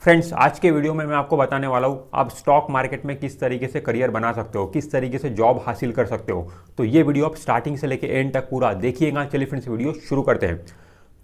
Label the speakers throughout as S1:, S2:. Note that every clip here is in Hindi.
S1: फ्रेंड्स, आज के वीडियो में मैं आपको बताने वाला हूँ आप स्टॉक मार्केट में किस तरीके से करियर बना सकते हो, किस तरीके से जॉब हासिल कर सकते हो। तो ये वीडियो आप स्टार्टिंग से लेकर एंड तक पूरा देखिएगा। चलिए फ्रेंड्स, वीडियो शुरू करते हैं।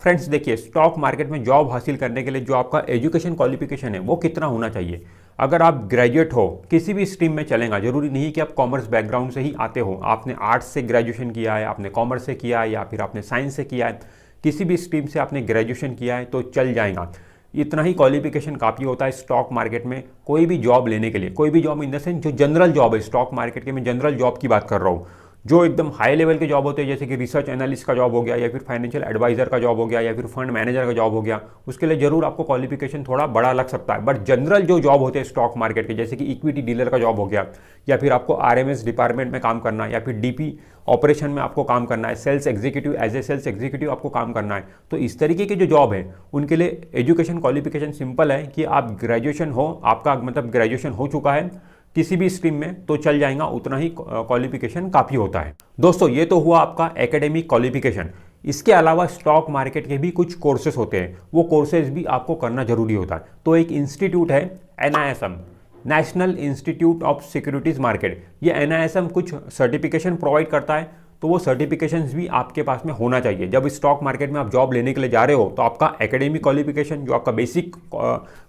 S1: फ्रेंड्स देखिए, स्टॉक मार्केट में जॉब हासिल करने के लिए जो आपका एजुकेशन क्वालिफिकेशन है वो कितना होना चाहिए। अगर आप ग्रेजुएट हो, किसी भी स्ट्रीम में चलेगा, जरूरी नहीं कि आप कॉमर्स बैकग्राउंड से ही आते हो। आपने आर्ट्स से ग्रेजुएशन किया है, आपने कॉमर्स से किया है, या फिर आपने साइंस से किया है, किसी भी स्ट्रीम से आपने ग्रेजुएशन किया है तो चल जाएगा। इतना ही क्वालिफिकेशन काफ़ी होता है स्टॉक मार्केट में कोई भी जॉब लेने के लिए। कोई भी जॉब इन द सेंस जो जनरल जॉब है, स्टॉक मार्केट के मैं जनरल जॉब की बात कर रहा हूँ। जो एकदम हाई लेवल के जॉब होते हैं, जैसे कि रिसर्च एनालिस्ट का जॉब हो गया, या फिर फाइनेंशियल एडवाइजर का जॉब हो गया, या फिर फंड मैनेजर का जॉब हो गया, उसके लिए जरूर आपको क्वालिफिकेशन थोड़ा बड़ा लग सकता है। बट जनरल जो जॉब होते हैं स्टॉक मार्केट के, जैसे कि इक्विटी डीलर का जॉब हो गया, या फिर आपको आरएमएस डिपार्टमेंट में काम करना है, या फिर डीपी ऑपरेशन में आपको काम करना है, sales executive, as a sales executive आपको काम करना है, तो इस तरीके की जो जॉब है उनके लिए एजुकेशन क्वालिफिकेशन सिंपल है कि आप ग्रेजुएशन हो, आपका मतलब ग्रेजुएशन हो चुका है किसी भी स्ट्रीम में तो चल जाएगा। उतना ही क्वालिफिकेशन काफ़ी होता है। दोस्तों, ये तो हुआ आपका एकेडमिक क्वालिफिकेशन। इसके अलावा स्टॉक मार्केट के भी कुछ कोर्सेज होते हैं, वो कोर्सेज भी आपको करना जरूरी होता है। तो एक इंस्टीट्यूट है NISM, national institute of securities market. ये NISM कुछ सर्टिफिकेशन प्रोवाइड करता है, तो वो सर्टिफिकेशंस भी आपके पास में होना चाहिए। जब स्टॉक मार्केट में आप जॉब लेने के लिए जा रहे हो तो आपका एकेडमिक क्वालिफिकेशन, जो आपका बेसिक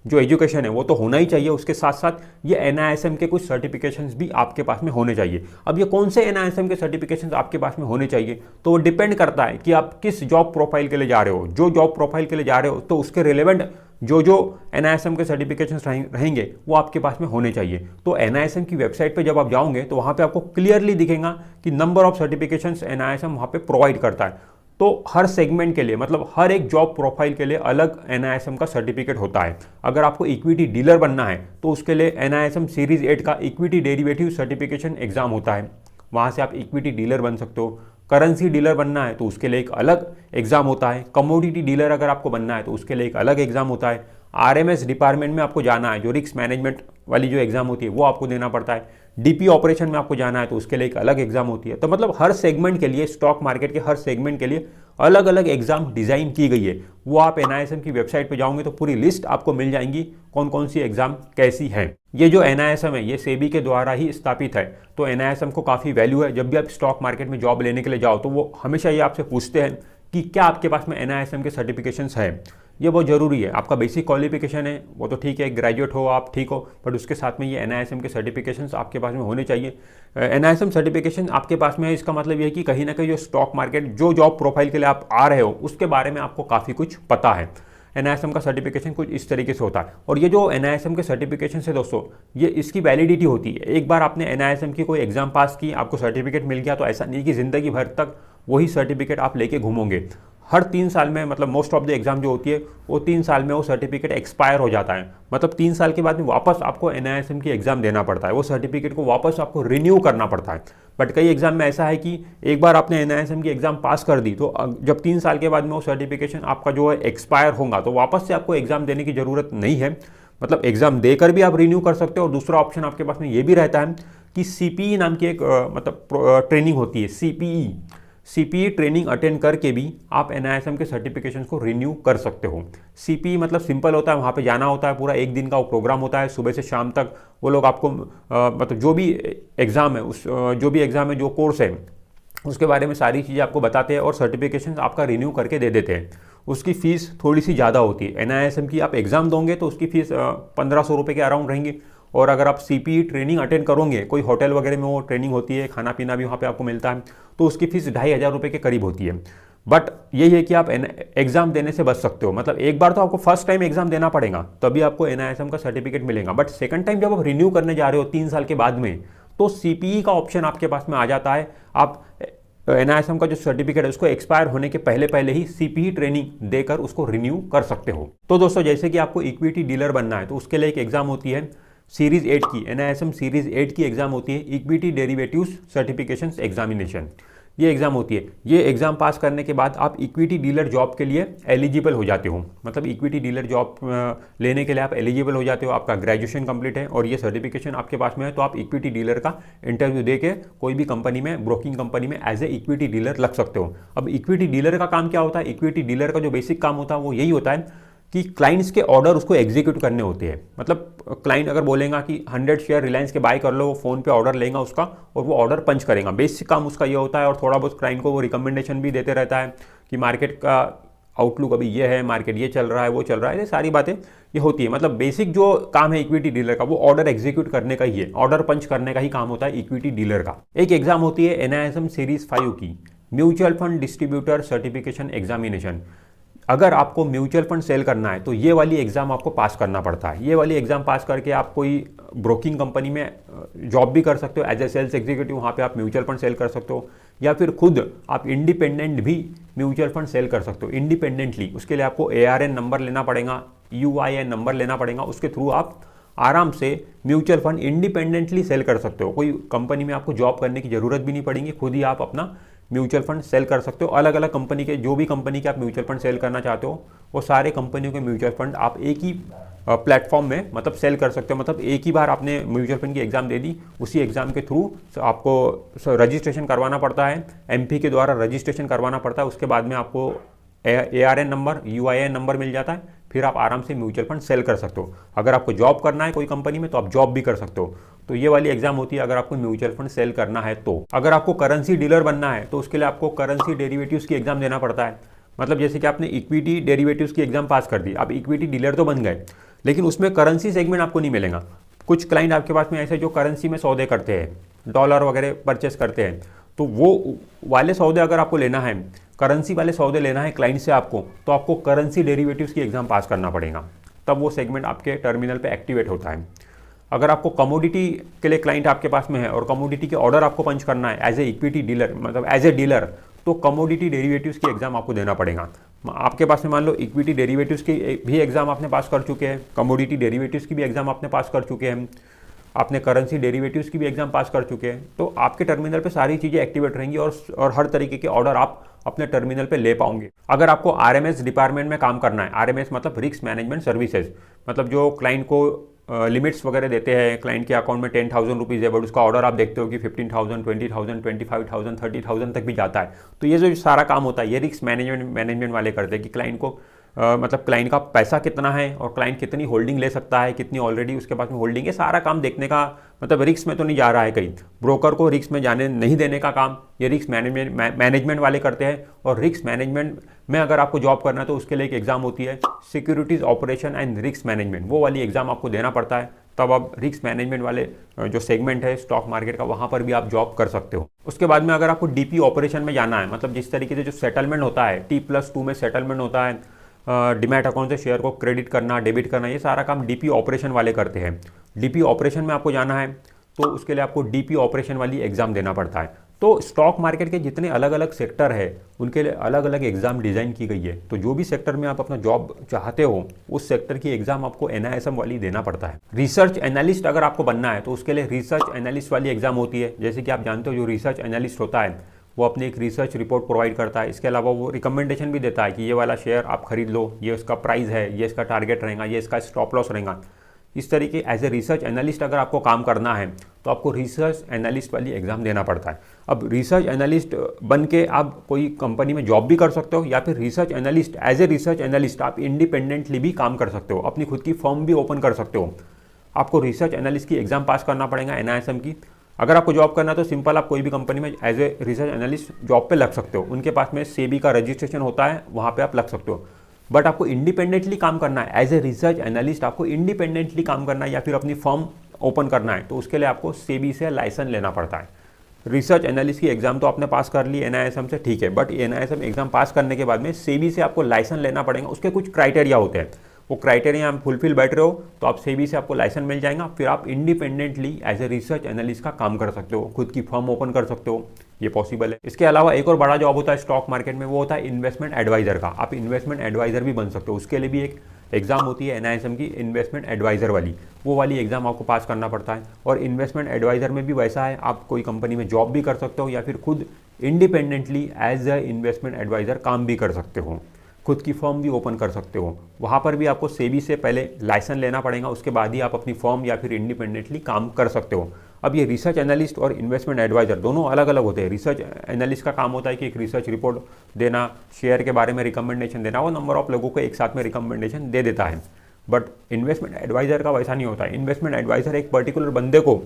S1: जो एजुकेशन है वो तो होना ही चाहिए। उसके साथ साथ ये NISM के कुछ सर्टिफिकेशंस भी आपके पास में होने चाहिए। अब ये कौन से NISM के सर्टिफिकेशंस आपके पास में होने चाहिए, तो वो डिपेंड करता है कि आप किस जॉब प्रोफाइल के लिए जा रहे हो। जो जॉब प्रोफाइल के लिए जा रहे हो तो उसके रिलेवेंट जो NISM के सर्टिफिकेशंस रहेंगे वो आपके पास में होने चाहिए। तो NISM की वेबसाइट पे जब आप जाओगे तो वहाँ पे आपको क्लियरली दिखेगा कि नंबर ऑफ सर्टिफिकेशंस NISM वहाँ पे प्रोवाइड करता है। तो हर सेगमेंट के लिए, मतलब हर एक जॉब प्रोफाइल के लिए अलग NISM का सर्टिफिकेट होता है। अगर आपको इक्विटी डीलर बनना है तो उसके लिए NISM सीरीज 8 का इक्विटी डेरिवेटिव सर्टिफिकेशन एग्जाम होता है, वहाँ से आप इक्विटी डीलर बन सकते हो। करेंसी डीलर बनना है तो उसके लिए एक अलग एग्जाम होता है। कमोडिटी डीलर अगर आपको बनना है तो उसके लिए एक अलग एग्जाम होता है। आरएमएस डिपार्टमेंट में आपको जाना है, जो रिस्क मैनेजमेंट वाली जो एग्जाम होती है वो आपको देना पड़ता है। डीपी ऑपरेशन में आपको जाना है तो उसके लिए एक अलग एग्जाम होती है। तो मतलब हर सेगमेंट के लिए, स्टॉक मार्केट के हर सेगमेंट के लिए अलग अलग एग्जाम डिजाइन की गई है। वो आप NISM की वेबसाइट पे जाओगे तो पूरी लिस्ट आपको मिल जाएंगी कौन कौन सी एग्जाम कैसी है। ये जो NISM है ये सेबी के द्वारा ही स्थापित है, तो NISM को काफ़ी वैल्यू है। जब भी आप स्टॉक मार्केट में जॉब लेने के लिए जाओ तो वो हमेशा ये आपसे पूछते हैं कि क्या आपके पास में NISM के सर्टिफिकेशंस है। ये बहुत ज़रूरी है। आपका बेसिक क्वालिफिकेशन है वो तो ठीक है, ग्रेजुएट हो आप, ठीक हो, बट उसके साथ में ये NISM के सर्टिफिकेशंस आपके पास में होने चाहिए। NISM सर्टिफिकेशन आपके पास में है, इसका मतलब ये है कि कहीं ना कहीं जो स्टॉक मार्केट, जो जॉब प्रोफाइल के लिए आप आ रहे हो उसके बारे में आपको काफ़ी कुछ पता है। NISM का सर्टिफिकेशन कुछ इस तरीके से होता है। और ये जो NISM के सर्टिफिकेशन है दोस्तों, ये इसकी वैलिडिटी होती है। एक बार आपने NISM की कोई एग्जाम पास की, आपको सर्टिफिकेट मिल गया, तो ऐसा नहीं कि ज़िंदगी भर तक वही सर्टिफिकेट आप लेके घूमोगे। हर 3 साल में, मतलब मोस्ट ऑफ द एग्जाम जो होती है वो 3 साल में वो सर्टिफिकेट एक्सपायर हो जाता है। मतलब 3 साल के बाद में वापस आपको NISM की एग्जाम देना पड़ता है, वो सर्टिफिकेट को वापस आपको रिन्यू करना पड़ता है। बट कई एग्जाम में ऐसा है कि एक बार आपने NISM की एग्जाम पास कर दी तो जब 3 साल के बाद में वो सर्टिफिकेशन आपका जो है एक्सपायर होगा तो वापस से आपको एग्जाम देने की ज़रूरत नहीं है। मतलब एग्जाम देकर भी आप रिन्यू कर सकते हो। और दूसरा ऑप्शन आपके पास में ये भी रहता है कि CPE नाम की एक मतलब ट्रेनिंग होती है, CPE ट्रेनिंग अटेंड करके भी आप NISM के सर्टिफिकेशन को रिन्यू कर सकते हो। CPE मतलब सिंपल होता है, वहाँ पे जाना होता है, पूरा एक दिन का वो प्रोग्राम होता है, सुबह से शाम तक वो लोग आपको मतलब जो भी एग्ज़ाम है जो कोर्स है उसके बारे में सारी चीज़ें आपको बताते हैं और सर्टिफिकेशन आपका रिन्यू करके दे देते हैं। उसकी फ़ीस थोड़ी सी ज़्यादा होती है। NISM की आप एग्ज़ाम दोगे तो उसकी फ़ीस 1500 रुपये के अराउंड रहेंगी। और अगर आप CPE ट्रेनिंग अटेंड करोगे, कोई होटल वगैरह में वो ट्रेनिंग होती है, खाना पीना भी वहाँ पे आपको मिलता है, तो उसकी फ़ीस 2500 रुपये के करीब होती है। बट यही है कि आप एग्ज़ाम देने से बच सकते हो। मतलब एक बार तो आपको फर्स्ट टाइम एग्ज़ाम देना पड़ेगा तभी आपको NISM का सर्टिफिकेट मिलेगा। बट सेकंड टाइम जब आप रिन्यू करने जा रहे हो 3 साल के बाद में, तो CPE का ऑप्शन आपके पास में आ जाता है। आप NISM का जो सर्टिफिकेट है उसको एक्सपायर होने के पहले ही CPE ट्रेनिंग देकर उसको रिन्यू कर सकते हो। तो दोस्तों, जैसे कि आपको इक्विटी डीलर बनना है तो उसके लिए एक एग्जाम होती है सीरीज 8 की, NISM सीरीज 8 की एग्जाम होती है, इक्विटी डेरिवेटिव्स सर्टिफिकेशन एग्जामिनेशन। ये एग्जाम होती है। ये एग्जाम पास करने के बाद आप इक्विटी डीलर जॉब के लिए एलिजिबल हो जाते हो। मतलब इक्विटी डीलर जॉब लेने के लिए आप एलिजिबल हो जाते हो। आपका ग्रेजुएशन कंप्लीट है और ये सर्टिफिकेशन आपके पास में है तो आप इक्विटी डीलर का इंटरव्यू दे के कोई भी कंपनी में, ब्रोकिंग कंपनी में एज ए इक्विटी डीलर लग सकते हो। अब इक्विटी डीलर का काम क्या होता है? इक्विटी डीलर का जो बेसिक काम होता है वो यही होता है कि क्लाइंट्स के ऑर्डर उसको एग्जीक्यूट करने होते हैं। मतलब क्लाइंट अगर बोलेगा कि 100 शेयर रिलायंस के बाय कर लो, वो फ़ोन पे ऑर्डर लेगा उसका और वो ऑर्डर पंच करेगा। बेसिक काम उसका ये होता है, और थोड़ा बहुत क्लाइंट को वो रिकमेंडेशन भी देते रहता है कि मार्केट का आउटलुक अभी ये है, मार्केट ये चल रहा है, वो चल रहा है, ये सारी बातें ये होती है। मतलब बेसिक जो काम है इक्विटी डीलर का, वो ऑर्डर एग्जीक्यूट करने का ही है, ऑर्डर पंच करने का ही काम होता है इक्विटी डीलर का। एक एग्जाम होती है NISM सीरीज 5 की, mutual fund distributor certification examination. अगर आपको म्यूचुअल फंड सेल करना है तो ये वाली एग्ज़ाम आपको पास करना पड़ता है। ये वाली एग्ज़ाम पास करके आप कोई ब्रोकिंग कंपनी में जॉब भी कर सकते हो एज ए सेल्स एग्जीक्यूटिव, वहाँ पे आप म्यूचुअल फंड सेल कर सकते हो, या फिर खुद आप इंडिपेंडेंट भी म्यूचुअल फंड सेल कर सकते हो इंडिपेंडेंटली। उसके लिए आपको ARN नंबर लेना पड़ेगा, UIN नंबर लेना पड़ेगा, उसके थ्रू आप आराम से म्यूचुअल फंड इंडिपेंडेंटली सेल कर सकते हो। कोई कंपनी में आपको जॉब करने की ज़रूरत भी नहीं पड़ेगी, खुद ही आप अपना म्यूचुअल फंड सेल कर सकते हो। अलग अलग कंपनी के, जो भी कंपनी के आप म्यूचुअल फंड सेल करना चाहते हो, वो सारे कंपनियों के म्यूचुअल फंड आप एक ही प्लेटफॉर्म में मतलब सेल कर सकते हो। मतलब एक ही बार आपने म्यूचुअल फंड की एग्ज़ाम दे दी, उसी एग्ज़ाम के थ्रू आपको रजिस्ट्रेशन करवाना पड़ता है, MP के द्वारा रजिस्ट्रेशन करवाना पड़ता है। उसके बाद में आपको ARN नंबर, UIN नंबर मिल जाता है, फिर आप आराम से म्यूचुअल फंड सेल कर सकते हो। अगर आपको जॉब करना है कोई कंपनी में तो आप जॉब भी कर सकते हो। तो ये वाली एग्जाम होती है अगर आपको म्यूचुअल फंड सेल करना है तो। अगर आपको करेंसी डीलर बनना है तो उसके लिए आपको करेंसी डेरिवेटिव्स की एग्जाम देना पड़ता है। मतलब जैसे कि आपने इक्विटी डेरिवेटिव्स की एग्जाम पास कर दी, आप इक्विटी डीलर तो बन गए, लेकिन उसमें करेंसी सेगमेंट आपको नहीं मिलेगा। कुछ क्लाइंट आपके पास में ऐसे जो करेंसी में सौदे करते हैं, डॉलर वगैरह परचेस करते हैं, तो वो वाले सौदे अगर आपको लेना है, करेंसी वाले सौदे लेना है क्लाइंट से आपको, तो आपको करेंसी डेरिवेटिव्स की एग्जाम पास करना पड़ेगा, तब वो सेगमेंट आपके टर्मिनल पे एक्टिवेट होता है। अगर आपको कमोडिटी के लिए क्लाइंट आपके पास में है और कमोडिटी के ऑर्डर आपको पंच करना है एज ए इक्विटी डीलर, मतलब एज ए डीलर, तो कमोडिटी डेरिवेटिव्स की एग्जाम आपको देना पड़ेगा। आपके पास में मान लो इक्विटी डेरिवेटिव्स की भी एग्जाम आपने पास कर चुके हैं, कमोडिटी डेरिवेटिव्स की भी एग्जाम आपने पास कर चुके हैं, आपने करेंसी डेरिवेटिव्स की भी एग्जाम पास कर चुके हैं, तो आपके टर्मिनल पे सारी चीज़ें एक्टिवेट रहेंगी और हर तरीके के ऑर्डर आप अपने टर्मिनल पे ले पाओगे। अगर आपको RMS डिपार्टमेंट में काम करना है, RMS मतलब रिस्क मैनेजमेंट सर्विसेज, मतलब जो क्लाइंट को लिमिट्स वगैरह देते हैं, क्लाइंट के अकाउंट में 10,000 रुपीज़ है बट उसका ऑर्डर आप देखते हो कि 15,000, 20,000, 25,000, 30,000 तक भी जाता है, तो ये जो सारा काम होता है ये रिस्क मैनेजमेंट वाले करते हैं कि क्लाइंट को मतलब क्लाइंट का पैसा कितना है और क्लाइंट कितनी होल्डिंग ले सकता है, कितनी ऑलरेडी उसके पास में होल्डिंग है, सारा काम देखने का, मतलब रिस्क में तो नहीं जा रहा है कहीं, ब्रोकर को रिस्क में जाने नहीं देने का काम ये रिस्क मैनेजमेंट वाले करते हैं। और रिस्क मैनेजमेंट में अगर आपको जॉब करना है तो उसके लिए एक एग्जाम होती है securities operation and risk management, वो वाली एग्जाम आपको देना पड़ता है, तब आप रिस्क मैनेजमेंट वाले जो सेगमेंट है स्टॉक मार्केट का, वहाँ पर भी आप जॉब कर सकते हो। उसके बाद में अगर आपको DP ऑपरेशन में जाना है, मतलब जिस तरीके से जो सेटलमेंट होता है, T+2 में सेटलमेंट होता है, डिमैट अकाउंट से शेयर को क्रेडिट करना, डेबिट करना, ये सारा काम DP ऑपरेशन वाले करते हैं। DP ऑपरेशन में आपको जाना है तो उसके लिए आपको DP ऑपरेशन वाली एग्जाम देना पड़ता है। तो स्टॉक मार्केट के जितने अलग अलग सेक्टर है उनके लिए अलग अलग एग्जाम डिज़ाइन की गई है। तो जो भी सेक्टर में आप अपना जॉब चाहते हो उस सेक्टर की एग्जाम आपको NISM वाली देना पड़ता है। रिसर्च एनालिस्ट अगर आपको बनना है तो उसके लिए रिसर्च एनालिस्ट वाली एग्जाम होती है। जैसे कि आप जानते हो जो रिसर्च एनालिस्ट होता है वो अपनी एक रिसर्च रिपोर्ट प्रोवाइड करता है, इसके अलावा वो रिकमेंडेशन भी देता है कि ये वाला शेयर आप खरीद लो, ये इसका प्राइस है, ये इसका टारगेट रहेगा, ये इसका स्टॉप लॉस रहेगा। इस तरीके एज ए रिसर्च एनालिस्ट अगर आपको काम करना है तो आपको रिसर्च एनालिस्ट वाली एग्जाम देना पड़ता है। अब रिसर्च एनालिस्ट बन के आप कोई कंपनी में जॉब भी कर सकते हो, या फिर research analyst as a research analyst आप इंडिपेंडेंटली भी काम कर सकते हो, अपनी खुद की फर्म भी ओपन कर सकते हो। आपको रिसर्च एनालिस्ट की एग्जाम पास करना पड़ेगा NISM की। अगर आपको जॉब करना है तो सिंपल आप कोई भी कंपनी में as a research analyst job पे लग सकते हो, उनके पास में SEBI का रजिस्ट्रेशन होता है, वहाँ पे आप लग सकते हो। बट आपको इंडिपेंडेंटली काम करना है एज ए रिसर्च एनालिस्ट, आपको इंडिपेंडेंटली काम करना है या फिर अपनी फर्म ओपन करना है तो उसके लिए आपको SEBI से लाइसेंस लेना पड़ता है। रिसर्च एनालिस्ट की एग्जाम तो आपने पास कर ली NISM से, ठीक है, बट NISM एग्जाम पास करने के बाद में SEBI से आपको लाइसेंस लेना पड़ेगा। उसके कुछ क्राइटेरिया होते हैं, वो क्राइटेरिया आप फुलफिल बैठ रहे हो तो आप SEBI से आपको लाइसेंस मिल जाएगा, फिर आप independently as a research analyst का काम कर सकते हो, खुद की फर्म ओपन कर सकते हो, ये पॉसिबल है। इसके अलावा एक और बड़ा जॉब होता है स्टॉक मार्केट में, वो होता है इन्वेस्टमेंट एडवाइजर का। आप इन्वेस्टमेंट एडवाइजर भी बन सकते हो, उसके लिए भी एक एग्जाम होती है NISM की इन्वेस्टमेंट एडवाइजर वाली, वो वाली एग्जाम आपको पास करना पड़ता है। और इन्वेस्टमेंट एडवाइजर में भी वैसा है, आप कोई कंपनी में जॉब भी कर सकते हो या फिर खुद independently as a investment advisor काम भी कर सकते हो, खुद की फर्म भी ओपन कर सकते हो। वहाँ पर भी आपको SEBI से पहले लाइसेंस लेना पड़ेगा, उसके बाद ही आप अपनी फर्म या फिर इंडिपेंडेंटली काम कर सकते हो। अब ये रिसर्च एनालिस्ट और इन्वेस्टमेंट एडवाइज़र दोनों अलग अलग होते हैं। रिसर्च एनालिस्ट का काम होता है कि एक रिसर्च रिपोर्ट देना, शेयर के बारे में रिकमेंडेशन देना, वो नंबर ऑफ लोगों को एक साथ में रिकमेंडेशन दे देता है। बट इन्वेस्टमेंट एडवाइज़र का वैसा नहीं होता है। इन्वेस्टमेंट एडवाइज़र एक पर्टिकुलर बंदे को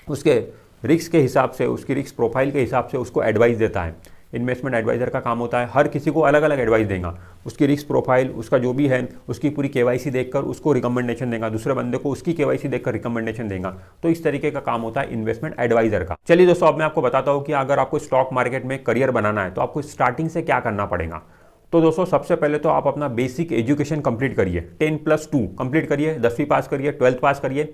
S1: उसके रिस्क के हिसाब से, उसकी रिस्क प्रोफाइल के हिसाब से उसको एडवाइस देता है। इन्वेस्टमेंट एडवाइज़र का काम होता है हर किसी को अलग अलग एडवाइस देगा, उसकी रिस्क प्रोफाइल, उसका जो भी है, उसकी पूरी केवाईसी देखकर उसको रिकमेंडेशन देगा, दूसरे बंदे को उसकी केवाईसी देखकर रिकमेंडेशन देगा। तो इस तरीके का काम होता है इन्वेस्टमेंट एडवाइज़र का। चलिए दोस्तों, अब मैं आपको बताता हूँ कि अगर आपको स्टॉक मार्केट में करियर बनाना है तो आपको स्टार्टिंग से क्या करना पड़ेगा। तो दोस्तों, सबसे पहले तो आप अपना बेसिक एजुकेशन कंप्लीट करिए, 10+2 कंप्लीट करिए, 10वीं पास करिए, 12th पास करिए।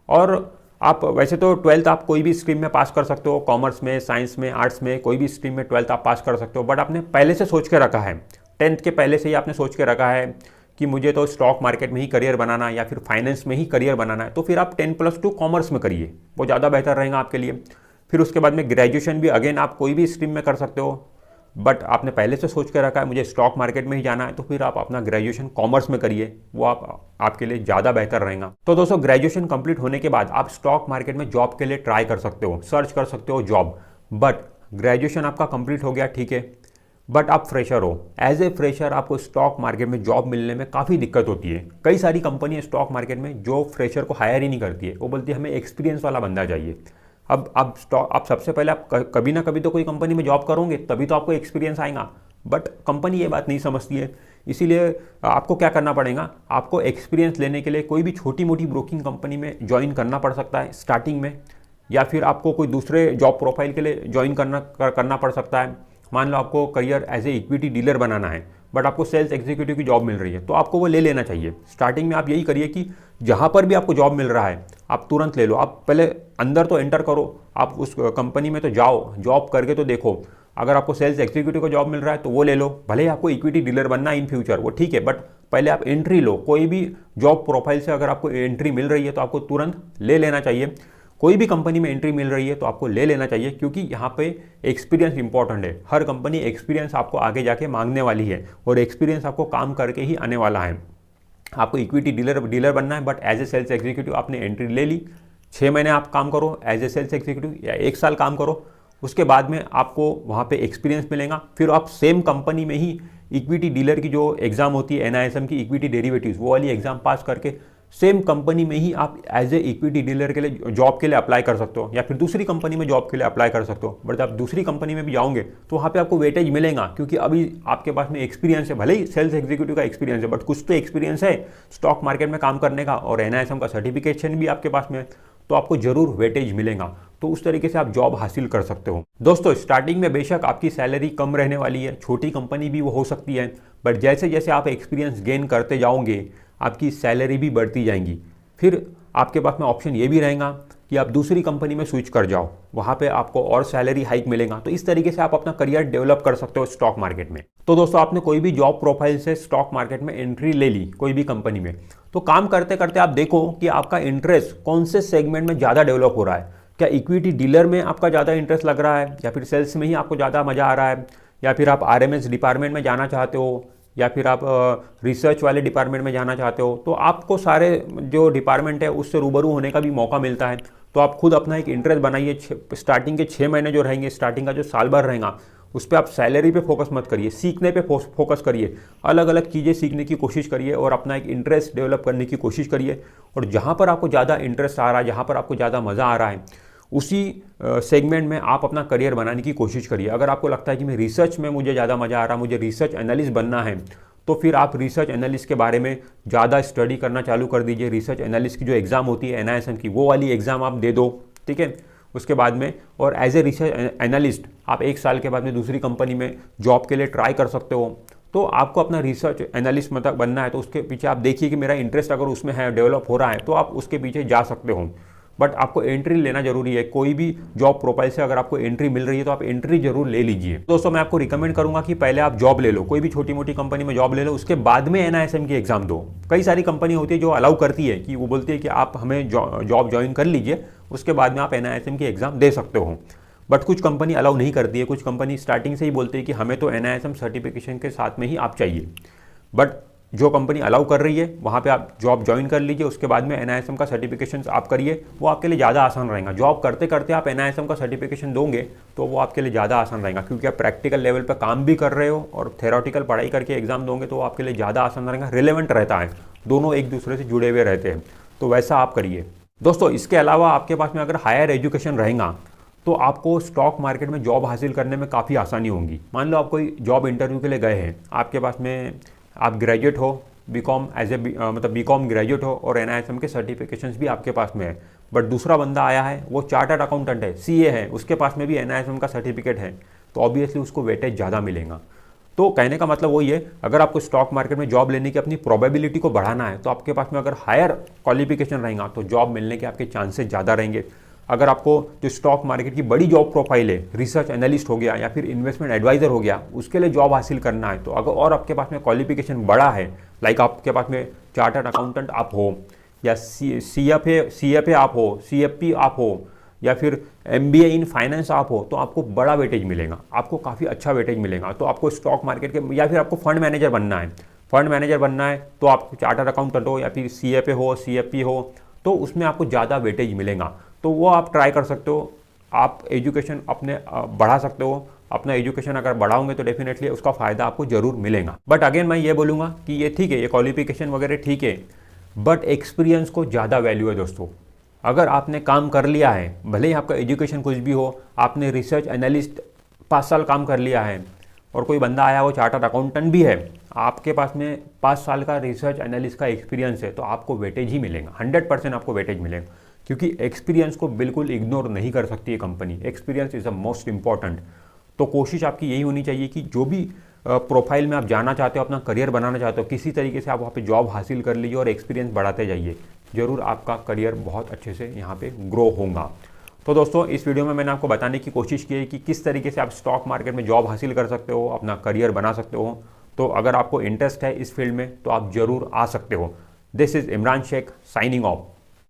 S1: और आप वैसे तो 12th आप कोई भी स्ट्रीम में पास कर सकते हो, कॉमर्स में, साइंस में, आर्ट्स में, कोई भी स्ट्रीम में 12th आप पास कर सकते हो। बट आपने पहले से सोच के रखा है, 10th के पहले से ही आपने सोच के रखा है कि मुझे तो स्टॉक मार्केट में ही करियर बनाना है या फिर फाइनेंस में ही करियर बनाना है, तो फिर आप 10+2 कॉमर्स में करिए, वो ज़्यादा बेहतर रहेगा आपके लिए। फिर उसके बाद में ग्रेजुएशन भी अगेन आप कोई भी स्ट्रीम में कर सकते हो, बट आपने पहले से सोच के रखा है मुझे स्टॉक मार्केट में ही जाना है, तो फिर आप अपना ग्रेजुएशन कॉमर्स में करिए, वो आपके लिए ज़्यादा बेहतर रहेगा। तो दोस्तों, ग्रेजुएशन कंप्लीट होने के बाद आप स्टॉक मार्केट में जॉब के लिए ट्राई कर सकते हो, सर्च कर सकते हो जॉब। बट ग्रेजुएशन आपका कंप्लीट हो गया, ठीक है, बट आप फ्रेशर हो। एज ए फ्रेशर आपको स्टॉक मार्केट में जॉब मिलने में काफ़ी दिक्कत होती है। कई सारी कंपनियां स्टॉक मार्केट में जो फ्रेशर को हायर ही नहीं करती है, वो बोलती है हमें एक्सपीरियंस वाला बंदा चाहिए। अब आप सबसे पहले आप कभी ना कभी तो कोई कंपनी में जॉब करोगे, तभी तो आपको एक्सपीरियंस आएगा। बट कंपनी ये बात नहीं समझती है, इसीलिए आपको क्या करना पड़ेगा, आपको एक्सपीरियंस लेने के लिए कोई भी छोटी मोटी ब्रोकिंग कंपनी में ज्वाइन करना पड़ सकता है स्टार्टिंग में, या फिर आपको कोई दूसरे जॉब प्रोफाइल के लिए ज्वाइन करना पड़ सकता है। मान लो आपको career as a equity dealer बनाना है, बट आपको सेल्स एग्जीक्यूटिव की जॉब मिल रही है, तो आपको वो ले लेना चाहिए। स्टार्टिंग में आप यही करिए कि जहाँ पर भी आपको जॉब मिल रहा है आप तुरंत ले लो। आप पहले अंदर तो एंटर करो, आप उस कंपनी में तो जाओ, जॉब करके तो देखो। अगर आपको सेल्स एग्जीक्यूटिव का जॉब मिल रहा है तो वो ले लो, भले ही आपको इक्विटी डीलर बनना है इन फ्यूचर, वो ठीक है, बट पहले आप एंट्री लो। कोई भी जॉब प्रोफाइल से अगर आपको एंट्री मिल रही है तो आपको तुरंत ले लेना चाहिए। कोई भी कंपनी में एंट्री मिल रही है तो आपको ले लेना चाहिए, क्योंकि यहाँ पे एक्सपीरियंस इंपॉर्टेंट है। हर कंपनी एक्सपीरियंस आपको आगे जाके मांगने वाली है, और एक्सपीरियंस आपको काम करके ही आने वाला है। आपको इक्विटी डीलर बनना है, but as a sales executive आपने एंट्री ले ली, 6 महीने आप काम करो एज ए सेल्स एग्जीक्यूटिव या 1 साल काम करो, उसके बाद में आपको वहाँ पे एक्सपीरियंस मिलेगा। फिर आप सेम कंपनी में ही इक्विटी डीलर की जो एग्ज़ाम होती है NISM की, इक्विटी डेरिवेटिव्स, वो वाली एग्ज़ाम पास करके सेम कंपनी में ही आप एज ए इक्विटी डीलर के लिए जॉब के लिए अप्लाई कर सकते हो, या फिर दूसरी कंपनी में जॉब के लिए अप्लाई कर सकते हो। बट जब दूसरी कंपनी में भी जाओगे तो वहाँ पे आपको वेटेज मिलेगा, क्योंकि अभी आपके पास में एक्सपीरियंस है। भले ही सेल्स एग्जीक्यूटिव का एक्सपीरियंस है, बट कुछ तो एक्सपीरियंस है स्टॉक मार्केट में काम करने का, और NISM का सर्टिफिकेशन भी आपके पास में, तो आपको जरूर वेटेज मिलेगा। तो उस तरीके से आप जॉब हासिल कर सकते हो। दोस्तों, स्टार्टिंग में बेशक आपकी सैलरी कम रहने वाली है, छोटी कंपनी भी वो हो सकती है, बट जैसे जैसे आप एक्सपीरियंस गेन करते जाओगे आपकी सैलरी भी बढ़ती जाएंगी। फिर आपके पास में ऑप्शन ये भी रहेगा कि आप दूसरी कंपनी में स्विच कर जाओ, वहाँ पे आपको और सैलरी हाइक मिलेगा। तो इस तरीके से आप अपना करियर डेवलप कर सकते हो स्टॉक मार्केट में। तो दोस्तों, आपने कोई भी जॉब प्रोफाइल से स्टॉक मार्केट में एंट्री ले ली कोई भी कंपनी में, तो काम करते करते आप देखो कि आपका इंटरेस्ट कौन से सेगमेंट में ज़्यादा डेवलप हो रहा है। क्या इक्विटी डीलर में आपका ज़्यादा इंटरेस्ट लग रहा है, या फिर सेल्स में ही आपको ज़्यादा मज़ा आ रहा है, या फिर आप RMS डिपार्टमेंट में जाना चाहते हो, या फिर आप रिसर्च वाले डिपार्टमेंट में जाना चाहते हो। तो आपको सारे जो डिपार्टमेंट है उससे रूबरू होने का भी मौका मिलता है। तो आप खुद अपना एक इंटरेस्ट बनाइए। स्टार्टिंग के 6 महीने जो रहेंगे, स्टार्टिंग का जो साल भर रहेगा, उस पर आप सैलरी पे फोकस मत करिए, सीखने पे फोकस करिए। अलग अलग चीज़ें सीखने की कोशिश करिए और अपना एक इंटरेस्ट डेवलप करने की कोशिश करिए। और जहाँ पर आपको ज़्यादा इंटरेस्ट आ रहा है, जहाँ पर आपको ज़्यादा मज़ा आ रहा है, उसी सेगमेंट में आप अपना करियर बनाने की कोशिश करिए। अगर आपको लगता है कि मैं रिसर्च में मुझे ज़्यादा मज़ा आ रहा है, मुझे रिसर्च एनालिस्ट बनना है, तो फिर आप रिसर्च एनालिस्ट के बारे में ज़्यादा स्टडी करना चालू कर दीजिए। रिसर्च एनालिस्ट की जो एग्ज़ाम होती है NISM की, वो वाली एग्ज़ाम आप दे दो, ठीक है। उसके बाद में, और एज ए रिसर्च एनालिस्ट आप 1 साल के बाद में दूसरी कंपनी में जॉब के लिए ट्राई कर सकते हो। तो आपको अपना रिसर्च एनालिस्ट मतलब बनना है, तो उसके पीछे आप देखिए कि मेरा इंटरेस्ट अगर उसमें है, डेवलप हो रहा है, तो आप उसके पीछे जा सकते हो। बट आपको एंट्री लेना जरूरी है। कोई भी जॉब प्रोफाइल से अगर आपको एंट्री मिल रही है तो आप एंट्री जरूर ले लीजिए। दोस्तों, मैं आपको रिकमेंड करूंगा कि पहले आप जॉब ले लो, कोई भी छोटी मोटी कंपनी में जॉब ले लो, उसके बाद में NISM की एग्जाम दो। कई सारी कंपनी होती है जो अलाउ करती है कि वो बोलती है कि आप हमें जॉब ज्वाइन कर लीजिए, उसके बाद में आप NISM की एग्जाम दे सकते हो। बट कुछ कंपनी अलाउ नहीं करती है, कुछ कंपनी स्टार्टिंग से ही बोलती है कि हमें तो NISM सर्टिफिकेशन के साथ में ही आप चाहिए। बट जो कंपनी अलाउ कर रही है वहाँ पे आप जॉब ज्वाइन कर लीजिए, उसके बाद में NISM का सर्टिफिकेशन आप करिए, वो आपके लिए ज़्यादा आसान रहेगा। जॉब करते करते आप NISM का सर्टिफिकेशन दोगे तो वो आपके लिए ज़्यादा आसान रहेगा, क्योंकि आप प्रैक्टिकल लेवल पर काम भी कर रहे हो और थेरोटिकल पढ़ाई करके एग्जाम दोगे तो वो आपके लिए ज़्यादा आसान रहेगा, रिलेवेंट रहता है, दोनों एक दूसरे से जुड़े हुए रहते हैं, तो वैसा आप करिए दोस्तों। इसके अलावा आपके पास में अगर हायर एजुकेशन रहेगा तो आपको स्टॉक मार्केट में जॉब हासिल करने में काफ़ी आसानी होगी। मान लो आप कोई जॉब इंटरव्यू के लिए गए हैं, आपके पास में आप ग्रेजुएट हो, बीकॉम मतलब बीकॉम ग्रेजुएट हो और NISM के सर्टिफिकेशंस भी आपके पास में है, बट दूसरा बंदा आया है वो चार्टर्ड अकाउंटेंट है, CA है, उसके पास में भी NISM का सर्टिफिकेट है, तो ऑब्वियसली उसको वेटेज ज़्यादा मिलेगा। तो कहने का मतलब वही है, अगर आपको स्टॉक मार्केट में जॉब लेने की अपनी प्रोबेबिलिटी को बढ़ाना है तो आपके पास में अगर हायर क्वालिफिकेशन रहेगा तो जॉब मिलने के आपके चांसेस ज़्यादा रहेंगे। अगर आपको जो स्टॉक मार्केट की बड़ी जॉब प्रोफाइल है, रिसर्च एनालिस्ट हो गया या फिर इन्वेस्टमेंट एडवाइजर हो गया, उसके लिए जॉब हासिल करना है, तो अगर और आपके पास में क्वालिफिकेशन बड़ा है, लाइक आपके पास में चार्टर्ड अकाउंटेंट आप हो या CFA आप हो, CFP आप हो या फिर MBA इन फाइनेंस आप हो, तो आपको बड़ा वेटेज मिलेगा, आपको काफ़ी अच्छा वेटेज मिलेगा। तो आपको स्टॉक मार्केट के या फिर आपको फंड मैनेजर बनना है, तो आप चार्टर्ड अकाउंटेंट हो या फिर CFA हो, CFP हो, तो उसमें आपको ज़्यादा वेटेज मिलेगा, तो वो आप ट्राई कर सकते हो। आप एजुकेशन अपने बढ़ा सकते हो, अपना एजुकेशन अगर बढ़ाओगे तो डेफिनेटली उसका फ़ायदा आपको ज़रूर मिलेगा। बट अगेन मैं ये बोलूँगा कि ये ठीक है, ये क्वालिफिकेशन वगैरह ठीक है, बट एक्सपीरियंस को ज़्यादा वैल्यू है दोस्तों। अगर आपने काम कर लिया है, भले ही आपका एजुकेशन कुछ भी हो, आपने रिसर्च एनालिस्ट 5 साल काम कर लिया है और कोई बंदा आया वो चार्टर्ड अकाउंटेंट भी है, आपके पास में 5 साल का रिसर्च एनालिस्ट का एक्सपीरियंस है, तो आपको वेटेज ही मिलेगा, 100% आपको वेटेज मिलेगा, क्योंकि एक्सपीरियंस को बिल्कुल इग्नोर नहीं कर सकती है company. Experience is the most important. तो कोशिश आपकी यही होनी चाहिए कि जो भी प्रोफाइल में आप जाना चाहते हो, अपना करियर बनाना चाहते हो, किसी तरीके से आप वहाँ पे जॉब हासिल कर लीजिए और एक्सपीरियंस बढ़ाते जाइए, ज़रूर आपका करियर बहुत अच्छे से यहाँ पे ग्रो होगा। तो दोस्तों इस वीडियो में मैंने आपको बताने की कोशिश की है कि किस तरीके से आप स्टॉक मार्केट में जॉब हासिल कर सकते हो, अपना करियर बना सकते हो। तो अगर आपको इंटरेस्ट है इस फील्ड में तो आप ज़रूर आ सकते हो। This is Imran Shaikh signing of.